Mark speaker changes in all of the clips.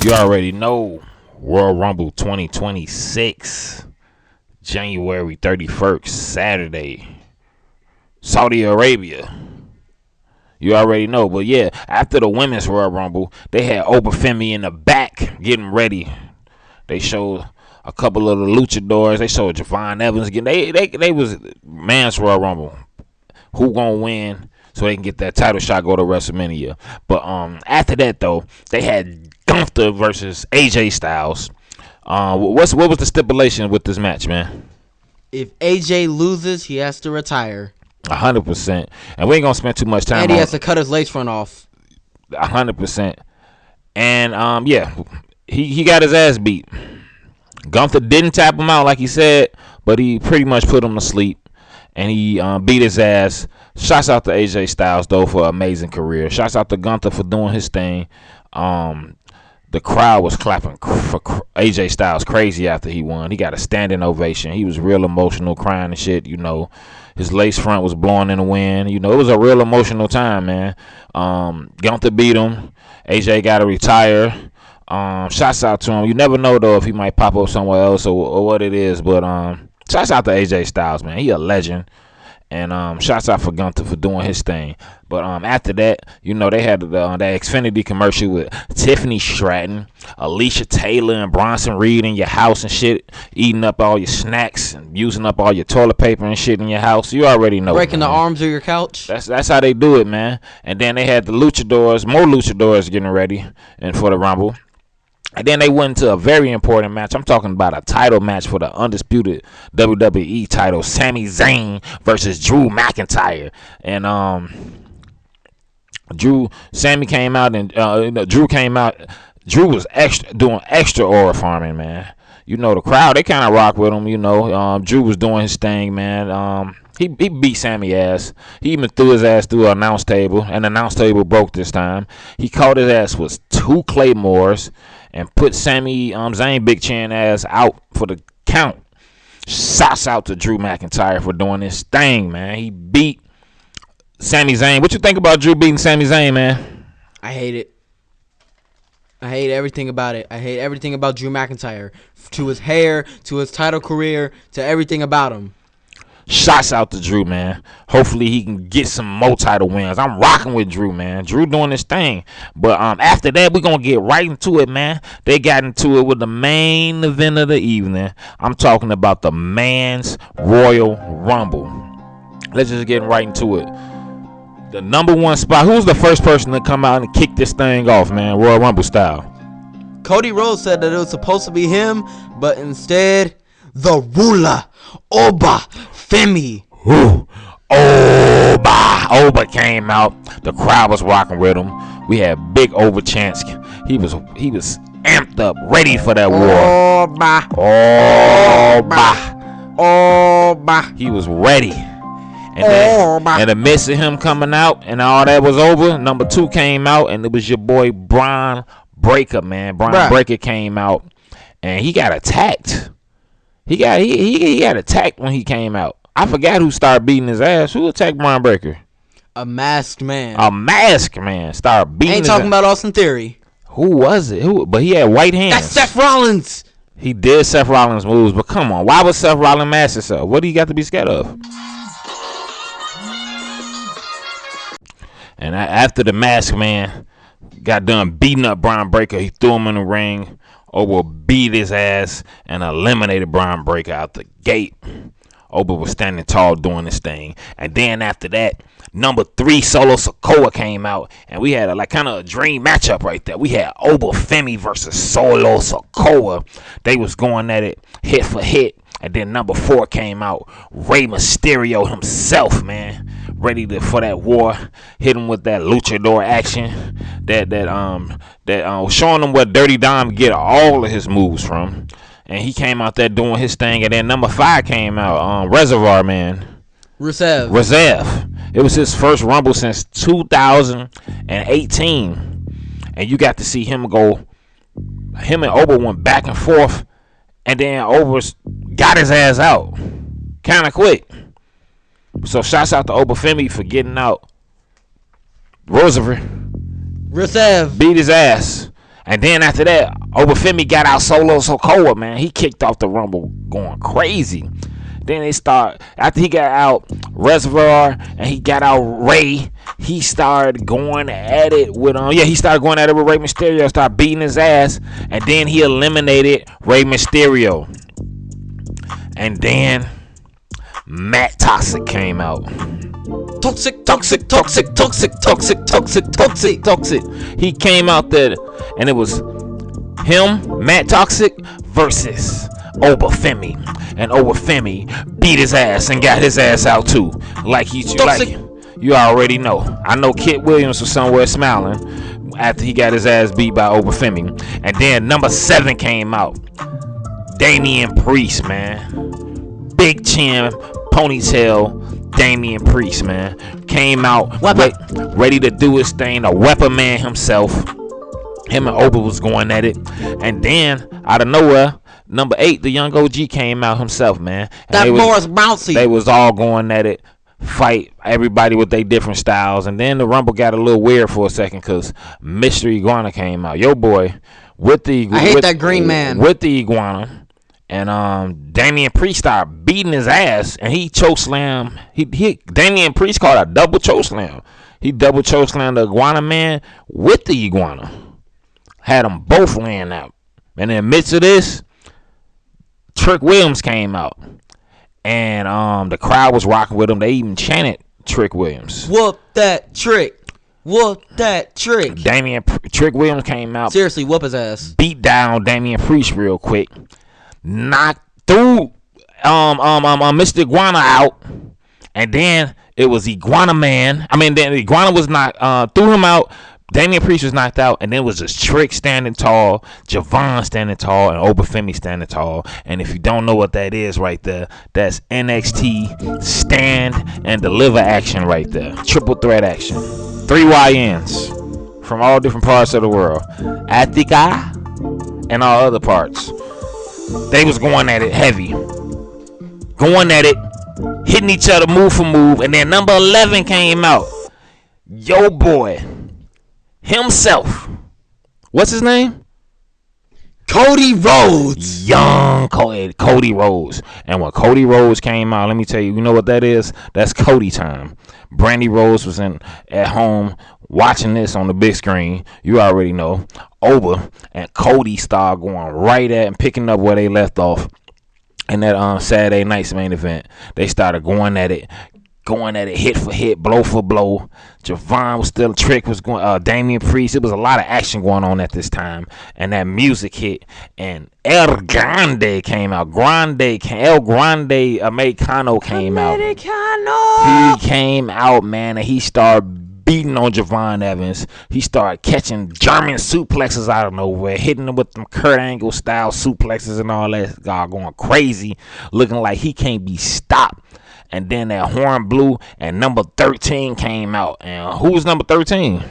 Speaker 1: You already know Royal Rumble 2026, January 31st, Saturday, Saudi Arabia. You already know. But yeah, after the women's Royal Rumble, they had Obafemi in the back getting ready. They showed a couple of the luchadors. They showed Javon Evans again. They was man's Royal Rumble. Who gonna win so they can get that title shot, go to WrestleMania. But after that though, they had Gunther versus AJ Styles. What was the stipulation with this match, man?
Speaker 2: If AJ loses, he has to retire.
Speaker 1: 100%. And we ain't gonna spend too much time.
Speaker 2: And he has to cut his lace front off.
Speaker 1: 100%. And yeah, he got his ass beat. Gunther didn't tap him out like he said, but he pretty much put him to sleep. And he beat his ass. Shouts out to AJ Styles though for an amazing career. Shouts out to Gunther for doing his thing. The crowd was clapping for AJ Styles crazy after he won. He got a standing ovation. He was real emotional, crying and shit. You know, his lace front was blowing in the wind. You know, it was a real emotional time, man. Gunther beat him. AJ got to retire. Shouts out to him. You never know though if he might pop up somewhere else or what it is, but shouts out to AJ Styles, man. He a legend. And shouts out for Gunther for doing his thing. But after that, you know, they had the Xfinity commercial with Tiffany Stratton, Alicia Taylor, and Bronson Reed in your house and shit, eating up all your snacks and using up all your toilet paper and shit in your house. You already know.
Speaker 2: Breaking the arms of your couch.
Speaker 1: That's how they do it, man. And then they had the luchadors, more luchadors getting ready and for the Rumble. And then they went into a very important match. I'm talking about a title match for the undisputed WWE title. Sami Zayn versus Drew McIntyre. And Sammy came out and Drew came out. Drew was doing extra aura farming, man. You know, the crowd, they kind of rock with him, you know. Drew was doing his thing, man. He beat Sammy ass. He even threw his ass through an announce table, and the announce table broke this time. He caught his ass with 2 claymores and put Sami Zayn Big Chin ass out for the count. Shouts out to Drew McIntyre for doing this thing, man. He beat Sami Zayn. What you think about Drew beating Sami Zayn, man?
Speaker 2: I hate it. I hate everything about it. I hate everything about Drew McIntyre. To his hair, to his title career, to everything about him.
Speaker 1: Shouts out to Drew, man. Hopefully he can get some more title wins. I'm rocking with Drew, man. Drew doing this thing. But after that, we're going to get right into it, man. They got into it with the main event of the evening. I'm talking about the Men's Royal Rumble. Let's just get right into it. The number 1 spot. Who's the first person to come out and kick this thing off, man? Royal Rumble style.
Speaker 2: Cody Rhodes said that it was supposed to be him, but instead, the ruler, Obafemi.
Speaker 1: Oba came out. The crowd was rocking with him. We had big Oba chants. He was amped up, ready for that war. Oba. He was ready. And then, in the midst of him coming out and all that was over, number 2 came out, and it was your boy Bron Breakker, man. Bron Breakker came out, and he got attacked. He got attacked when he came out. I forgot who started beating his ass. Who attacked Bron Breakker?
Speaker 2: A masked man.
Speaker 1: A masked man started beating.
Speaker 2: Ain't talking about Austin Theory.
Speaker 1: Who was it? But he had white hands.
Speaker 2: That's Seth Rollins.
Speaker 1: He did Seth Rollins moves, but come on, why would Seth Rollins mask himself? What do you got to be scared of? And after the masked man got done beating up Bron Breakker, he threw him in the ring. Oba beat his ass and eliminated Bron Breakker out the gate. Oba was standing tall doing this thing. And then after that, number 3, Solo Sikoa came out. And we had a kind of a dream matchup right there. We had Obafemi versus Solo Sikoa. They was going at it hit for hit. And then number 4 came out. Rey Mysterio himself, man. Ready for that war. Hit him with that luchador action. That showing him where Dirty Dom get all of his moves from. And he came out there doing his thing. And then number 5 came out. Reservoir Man. Rusev. It was his first Rumble since 2018. And you got to see him go. Him and Oba went back and forth. And then Oba got his ass out. Kind of quick. So shouts out to Obafemi for getting out. Rusev
Speaker 2: Rusev
Speaker 1: beat his ass. And then after that, Obafemi got out Solo Sokoa, man. He kicked off the Rumble going crazy. Then they start, after he got out Reservoir and he got out Ray, he started going at it with he started going at it with Rey Mysterio, started beating his ass, and then he eliminated Rey Mysterio. And then Matt Toxic came out. Toxic. He came out there, and it was him, Matt Toxic, versus Obafemi. And Obafemi beat his ass and got his ass out too. Like you already know. I know Kit Williams was somewhere smiling after he got his ass beat by Obafemi. And then number 7 came out. Damian Priest, man. Big chin, ponytail, Damian Priest, man. Came out ready to do his thing. A weapon man himself. Him and Oba was going at it. And then, out of nowhere, number 8, the young OG came out himself, man. And
Speaker 2: Morris Bouncy.
Speaker 1: They was all going at it. Fight everybody with their different styles. And then the Rumble got a little weird for a second because Mystery Iguana came out. Yo, boy. With the
Speaker 2: I hate that green man.
Speaker 1: With the iguana. And Damian Priest started beating his ass, and he chokeslam. Damian Priest called a double chokeslam. He double chokeslammed the iguana man with the iguana. Had them both laying out. And in the midst of this, Trick Williams came out, and the crowd was rocking with him. They even chanted Trick Williams.
Speaker 2: Whoop that trick. Whoop that trick.
Speaker 1: Trick Williams came out.
Speaker 2: Seriously, whoop his ass.
Speaker 1: Beat down Damian Priest real quick. Knocked through Mr. Iguana out, and then it was Iguana Man. Then the Iguana was threw him out. Damian Priest was knocked out, and then it was just Trick standing tall, Javon standing tall, and Obafemi standing tall. And if you don't know what that is right there, that's NXT stand and deliver action right there. Triple threat action. 3 YNs from all different parts of the world. Attica and all other parts. They was going at it heavy. Going at it, hitting each other move for move. And then number 11 came out. Yo boy. Himself. What's his name?
Speaker 2: Cody Rhodes.
Speaker 1: Young Cody Rhodes. And when Cody Rhodes came out, let me tell you, you know what that is? That's Cody time. Brandy Rhodes was at home watching this on the big screen. You already know. Oba and Cody started going right at and picking up where they left off in that Saturday night's main event. They started going at it, hit for hit, blow for blow. Javon was still, Trick was going, Damian Priest. It was a lot of action going on at this time. And that music hit, and El Grande came out. El Grande Americano came out. He came out, man, and he started beating on Javon Evans. He started catching German suplexes out of nowhere, hitting him with them Kurt Angle style suplexes and all that. God going crazy, looking like he can't be stopped. And then that horn blew, and number 13 came out. And who was number 13?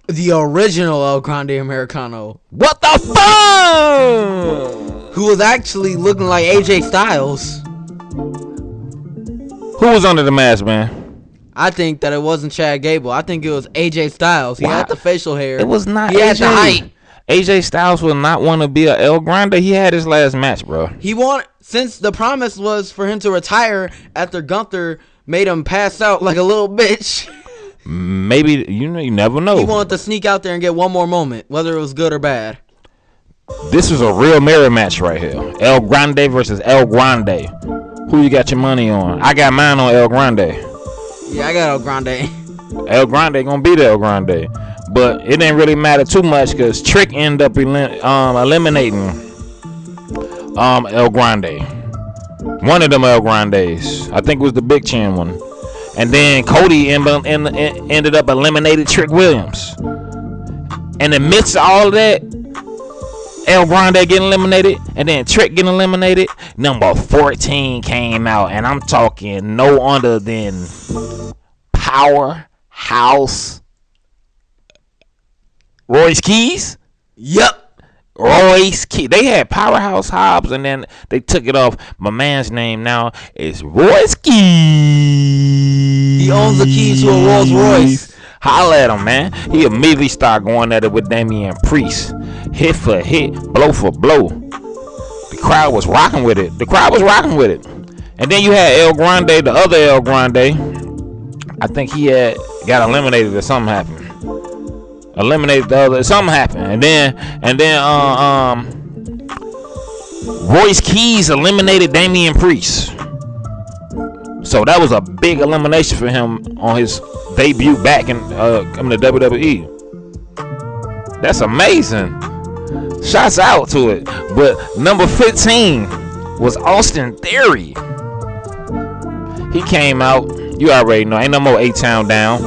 Speaker 2: The original El Grande Americano.
Speaker 1: What the fuck?
Speaker 2: Who was actually looking like AJ Styles.
Speaker 1: Who was under the mask, man?
Speaker 2: I think that it wasn't Chad Gable. I think it was AJ Styles. He had the facial hair.
Speaker 1: It was not.
Speaker 2: He had the height.
Speaker 1: AJ Styles will not want to be a El Grande. He had his last match, bro.
Speaker 2: Since the promise was for him to retire after Gunther made him pass out like a little bitch.
Speaker 1: Maybe, you never know.
Speaker 2: He wanted to sneak out there and get one more moment, whether it was good or bad.
Speaker 1: This was a real mirror match right here. El Grande versus El Grande. Who you got your money on? I got mine on El Grande.
Speaker 2: Yeah, I got El Grande.
Speaker 1: El Grande gonna be the El Grande. But it didn't really matter too much because Trick ended up eliminating El Grande. One of them El Grandes. I think it was the Big Chin one. And then Cody ended up eliminating Trick Williams. And in the midst of all of that, El Grande getting eliminated, and then Trick getting eliminated, number 14 came out. And I'm talking no other than Powerhouse Royce Keys?
Speaker 2: Yep.
Speaker 1: Royce Keys. They had Powerhouse Hobbs, and then they took it off. My man's name now is Royce Keys.
Speaker 2: He owns the keys to a Rolls Royce.
Speaker 1: Holla at him, man. He immediately started going at it with Damian Priest. hit for hit, blow for blow. The crowd was rocking with it. And then you had El Grande, the other El Grande. I think he had got eliminated or something happened. Something happened. And then Royce Keys eliminated Damian Priest. So that was a big elimination for him on his debut back in coming to WWE. That's amazing. Shouts out to it. But number 15 was Austin Theory. He came out. You already know. Ain't no more A-Town down.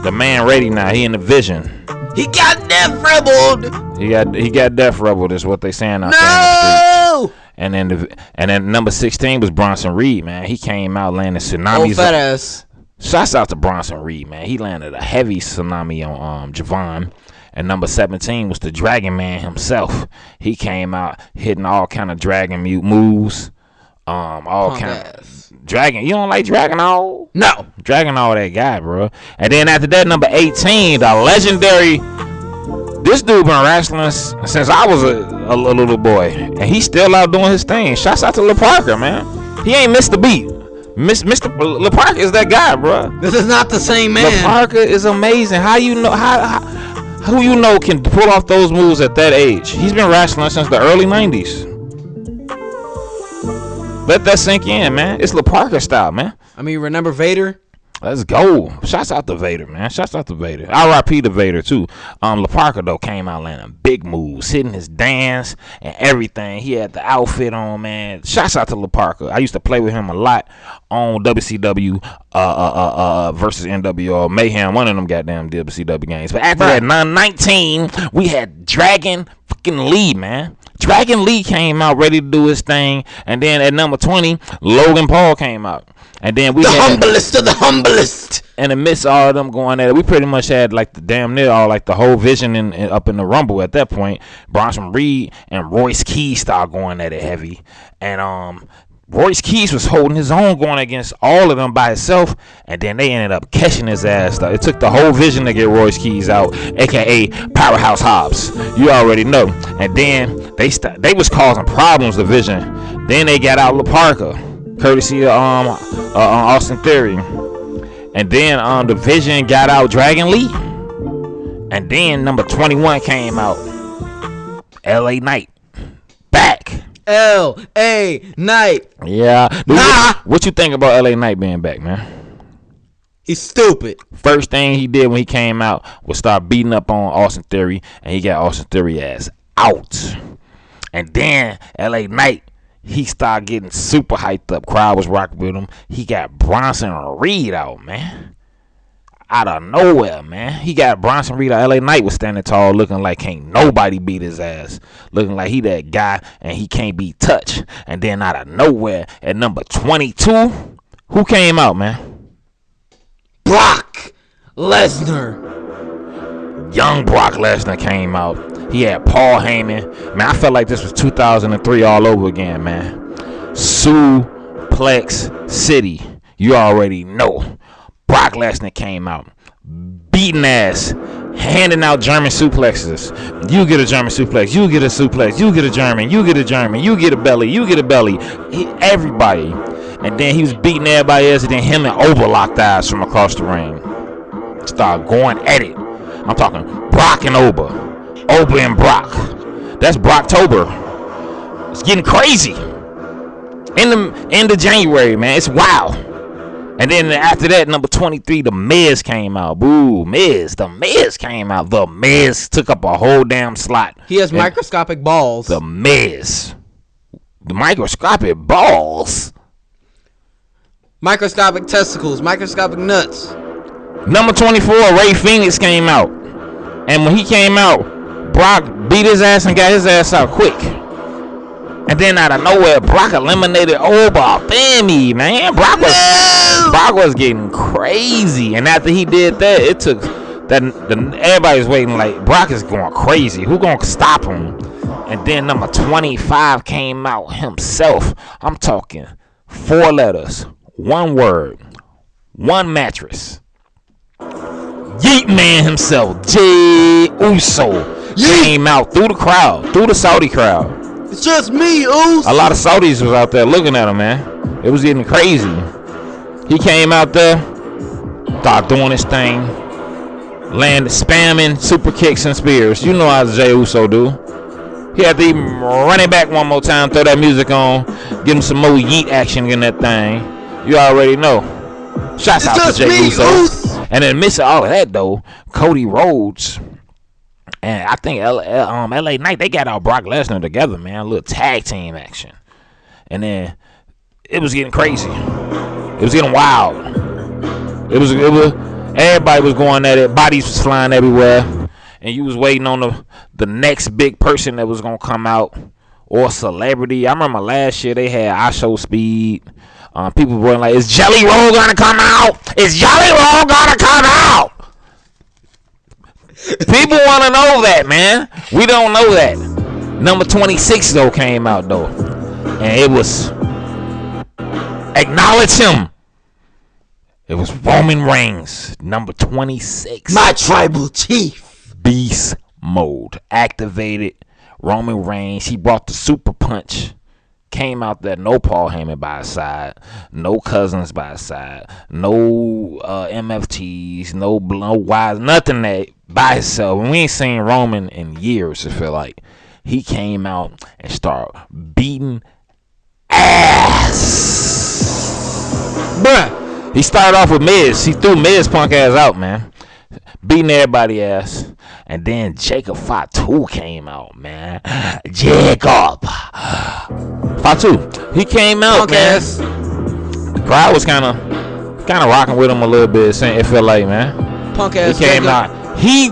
Speaker 1: The man ready now. He in the vision.
Speaker 2: He got death rebelled.
Speaker 1: He got death rebelled. Is what they saying out there in the streets. And then number 16 was Bronson Reed, man. He came out landing tsunamis.
Speaker 2: Oh, fat ass.
Speaker 1: Shouts out to Bronson Reed, man. He landed a heavy tsunami on Javon. And number 17 was the Dragon Man himself. He came out hitting all kind of dragon moves. All kind of dragon. You don't like Dragon All?
Speaker 2: No.
Speaker 1: Dragon All, that guy, bro. And then after that, number 18, the legendary. This dude been wrestling since I was a little boy, and he's still out doing his thing. Shouts out to La Parka, man. He ain't missed a beat. Mr. La Parka is that guy, bro.
Speaker 2: This is not the same man.
Speaker 1: La Parka is amazing. How you know who you know can pull off those moves at that age? He's been wrestling since the early 90s. Let that sink in, man. It's La Parka style, man.
Speaker 2: I mean, remember Vader?
Speaker 1: Let's go. Shouts out to Vader, man. Shouts out to Vader. R.I.P. to Vader, too. La Parka, though, came out landing big moves, hitting his dance and everything. He had the outfit on, man. Shouts out to La Parka. I used to play with him a lot on WCW versus NWO Mayhem, one of them goddamn WCW games. But after that, 19, we had Dragon fucking Lee, man. Dragon Lee came out ready to do his thing. And then at number 20, Logan Paul came out. And then we had
Speaker 2: humblest of the humblest.
Speaker 1: And amidst all of them going at it, we pretty much had like the damn near all like the whole vision up in the Rumble at that point. Bronson Reed and Royce Keys started going at it heavy. And Royce Keys was holding his own going against all of them by himself. And then they ended up catching his ass. It took the whole vision to get Royce Keys out, aka Powerhouse Hobbs. You already know. And then they was causing problems, the vision. Then they got out La Parka, courtesy of Austin Theory. And then the Vision got out Dragon Lee. And then number 21 came out, LA Knight. Back.
Speaker 2: L.A. Knight.
Speaker 1: Yeah. Dude, what you think about LA Knight being back, man?
Speaker 2: He's stupid.
Speaker 1: First thing he did when he came out was start beating up on Austin Theory. And he got Austin Theory ass out. And then LA Knight, he started getting super hyped up. Crowd was rocking with him. He got Bronson Reed out, man. Out of nowhere, man. He got Bronson Reed out. LA Knight was standing tall, looking like can't nobody beat his ass. Looking like he that guy and he can't be touched. And then out of nowhere, at number 22, who came out, man?
Speaker 2: Brock Lesnar.
Speaker 1: Young Brock Lesnar came out. He had Paul Heyman. Man, I felt like this was 2003 all over again, man. Suplex City. You already know. Brock Lesnar came out. Beating ass. Handing out German suplexes. You get a German suplex. You get a suplex. You get a German. You get a German. You get a belly. You get a belly. Everybody. And then he was beating everybody else. And then him and Ober locked eyes from across the ring. Started going at it. I'm talking Brock and Ober. Ober and Brock. That's Brocktober. It's getting crazy. End of January, man. It's wild. And then after that, number 23, The Miz came out. Boo, Miz. The Miz came out. The Miz took up a whole damn slot.
Speaker 2: He has microscopic balls.
Speaker 1: The Miz. The microscopic balls.
Speaker 2: Microscopic testicles. Microscopic nuts.
Speaker 1: Number 24, Ray Phoenix came out. And when he came out, Brock beat his ass and got his ass out quick. And then out of nowhere, Brock eliminated Obafemi, man. Brock was getting crazy. And after he did that, it took that everybody was waiting like Brock is going crazy. Who gonna stop him? And then number 25 came out himself. I'm talking 4 letters, 1 word, 1 mattress. Yeet Man himself, Jey Uso. came out through the crowd, through the Saudi crowd.
Speaker 2: It's just me, Oos.
Speaker 1: A lot of Saudis was out there looking at him, man. It was getting crazy. He came out there, started doing his thing, landed, spamming super kicks and spears. You know how Jey Uso do. He had to even run it back one more time, throw that music on, give him some more yeet action in that thing. You already know. Shouts out to Jey Uso. And in the midst of all of that, though, Cody Rhodes and I think LA Knight, they got out Brock Lesnar together, man. A little tag team action. And then it was getting crazy. It was getting wild. It was everybody was going at it. Bodies was flying everywhere. And you was waiting on the next big person that was going to come out, or celebrity. I remember last year they had I Show Speed. People were like, is Jelly Roll going to come out? Is Jelly Roll going to come out? People want to know that, man. We don't know that. Number 26, though, came out, though. And it was, acknowledge him. It was Roman Reigns, number 26.
Speaker 2: My tribal chief.
Speaker 1: Beast mode. Activated. Roman Reigns. He brought the super punch. Came out there. No Paul Heyman by his side. No Cousins by his side. No MFTs. No Wise. Nothing that by himself. We ain't seen Roman in years, I feel like. He came out and started beating ass. Bruh. He started off with Miz. He threw Miz punk ass out, man. Beating everybody ass. And then Jacob Fatu came out, man. Jacob Fatu. He came out, punk man. Ass. The crowd was kind of rocking with him a little bit. It felt like, man.
Speaker 2: Punk ass.
Speaker 1: He came out. He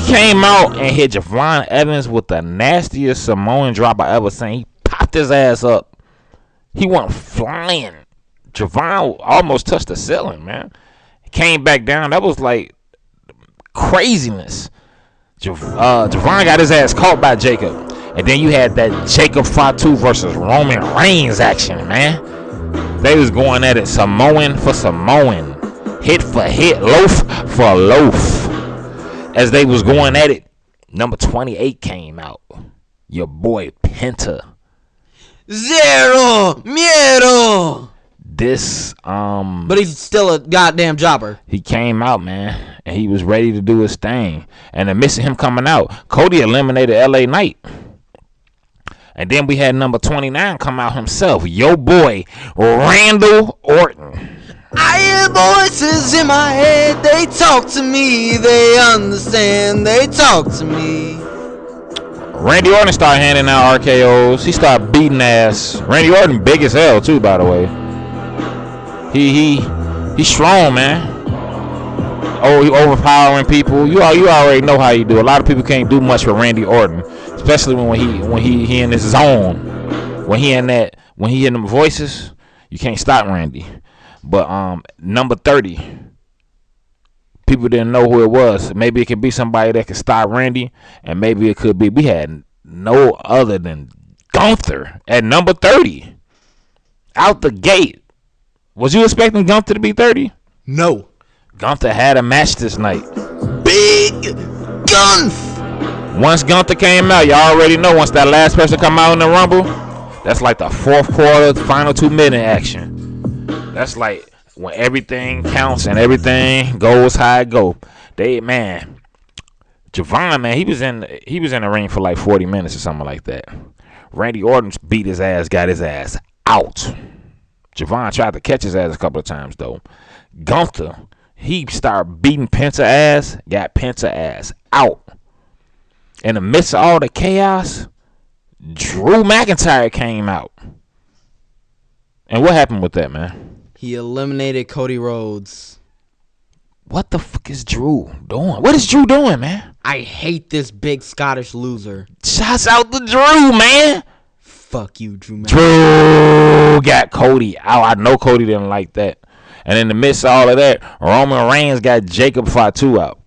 Speaker 1: came out and hit Javon Evans with the nastiest Samoan drop I ever seen. He popped his ass up. He went flying. Javon almost touched the ceiling, man. He came back down. That was like craziness. Javon got his ass caught by Jacob. And then you had that Jacob Fatu versus Roman Reigns action, man. They was going at it Samoan for Samoan. Hit for hit. Loaf for loaf. As they was going at it, number 28 came out. Your boy Penta.
Speaker 2: Zero Miedo.
Speaker 1: This
Speaker 2: but he's still a goddamn jobber.
Speaker 1: He came out, man, and he was ready to do his thing. And in missing him coming out, Cody eliminated LA Knight. And then we had number 29 come out himself, your boy Randall Orton.
Speaker 2: I hear voices in my head, they talk to me, they understand, they talk to me.
Speaker 1: Randy Orton started handing out RKOs. He started beating ass. Randy Orton big as hell too, by the way. He's strong, man. Oh, he overpowering people. You already know how you do. A lot of people can't do much with Randy Orton, especially when he in his zone. When he in them voices, you can't stop Randy. But number 30, people didn't know who it was. Maybe it could be somebody that could stop Randy, and maybe it could be we had no other than Gunther at number 30. Out the gate. Was you expecting Gunther to be 30?
Speaker 2: No.
Speaker 1: Gunther had a match this night.
Speaker 2: Big Gunth.
Speaker 1: Once Gunther came out, you already know once that last person come out in the Rumble, that's like the fourth quarter, final 2 minute action. That's like when everything counts and everything goes how it go. Javon, man, he was in the ring for like 40 minutes or something like that. Randy Orton beat his ass, got his ass out. Javon tried to catch his ass a couple of times though. Gunther, he started beating Penta ass, got Penta ass out. In the midst of all the chaos, Drew McIntyre came out. And what happened with that, man?
Speaker 2: He eliminated Cody Rhodes.
Speaker 1: What the fuck is Drew doing? What is Drew doing, man?
Speaker 2: I hate this big Scottish loser.
Speaker 1: Shouts out to Drew, man.
Speaker 2: Fuck you, Drew.
Speaker 1: Drew got Cody out. I know Cody didn't like that. And in the midst of all of that, Roman Reigns got Jacob Fatu out.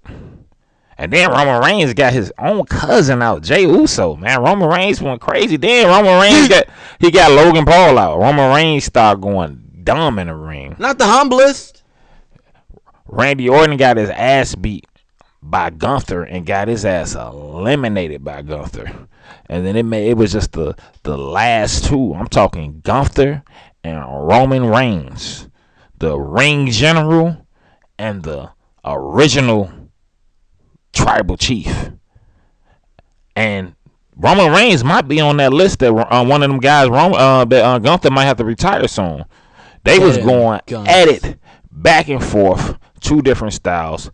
Speaker 1: And then Roman Reigns got his own cousin out, Jey Uso. Man, Roman Reigns went crazy. Then Roman Reigns got Logan Paul out. Roman Reigns started going dumb in the ring.
Speaker 2: Not the humblest.
Speaker 1: Randy Orton got his ass beat by Gunther and got his ass eliminated by Gunther. And then it was just the last two. I'm talking Gunther and Roman Reigns, the ring general and the original tribal chief. And Roman Reigns might be on that list that one of them guys that Gunther might have to retire soon. They was going at it back and forth, two different styles.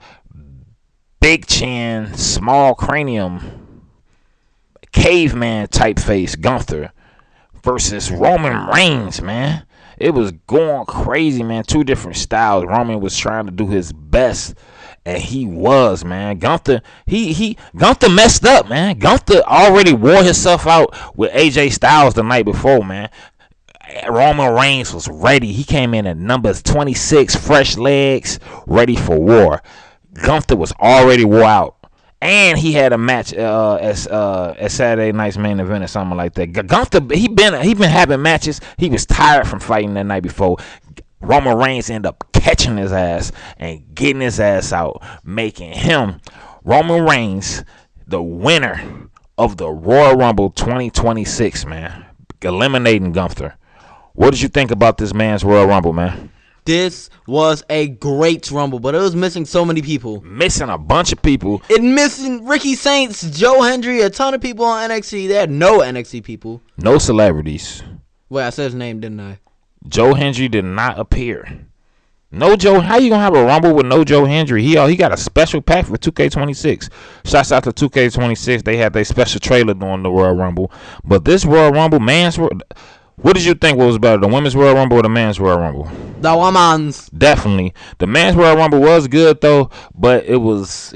Speaker 1: Big chin, small cranium, caveman type face Gunther versus Roman Reigns, man. It was going crazy, man. Two different styles. Roman was trying to do his best, and he was, man. Gunther messed up, man. Gunther already wore himself out with AJ Styles the night before, man. Roman Reigns was ready. He came in at number 26, fresh legs, ready for war. Gunther was already wore out. And he had a match as Saturday night's main event or something like that. Gunther, he been having matches. He was tired from fighting that night before. Roman Reigns ended up catching his ass and getting his ass out, making him, Roman Reigns, the winner of the Royal Rumble 2026, man. Eliminating Gunther. What did you think about this man's Royal Rumble, man?
Speaker 2: This was a great Rumble, but it was missing so many people.
Speaker 1: Missing a bunch of people.
Speaker 2: It missing Ricky Saints, Joe Hendry, a ton of people on NXT. They had no NXT people.
Speaker 1: No celebrities.
Speaker 2: Wait, I said his name, didn't I?
Speaker 1: Joe Hendry did not appear. No Joe. How you gonna have a Rumble with no Joe Hendry? He got a special pack for 2K26. Shouts out to 2K26. They had their special trailer during the Royal Rumble. But this Royal Rumble, what did you think was better, the women's Royal Rumble or the men's Royal Rumble?
Speaker 2: The women's.
Speaker 1: Definitely. The men's Royal Rumble was good, though, but it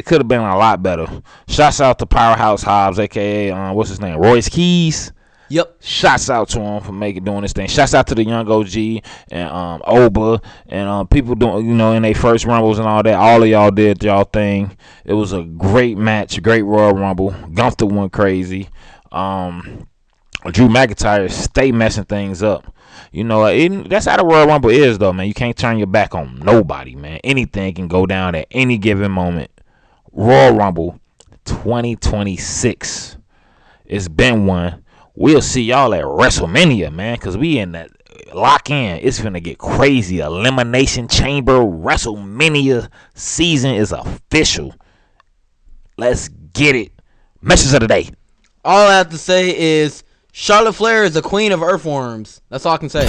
Speaker 1: could have been a lot better. Shouts out to Powerhouse Hobbs, a.k.a. What's his name? Royce Keys.
Speaker 2: Yep.
Speaker 1: Shouts out to him for doing this thing. Shouts out to the young OG and Oba and people doing, in their first Rumbles and all that. All of y'all did y'all thing. It was a great match, a great Royal Rumble. Gunther went crazy. Drew McIntyre stay messing things up. That's how the Royal Rumble is, though, man. You can't turn your back on nobody, man. Anything can go down at any given moment. Royal Rumble 2026. It's been one. We'll see y'all at WrestleMania, man, because we in that lock in. It's going to get crazy. Elimination Chamber WrestleMania season is official. Let's get it. Message of the day.
Speaker 2: All I have to say is Charlotte Flair is the queen of earthworms. That's all I can say.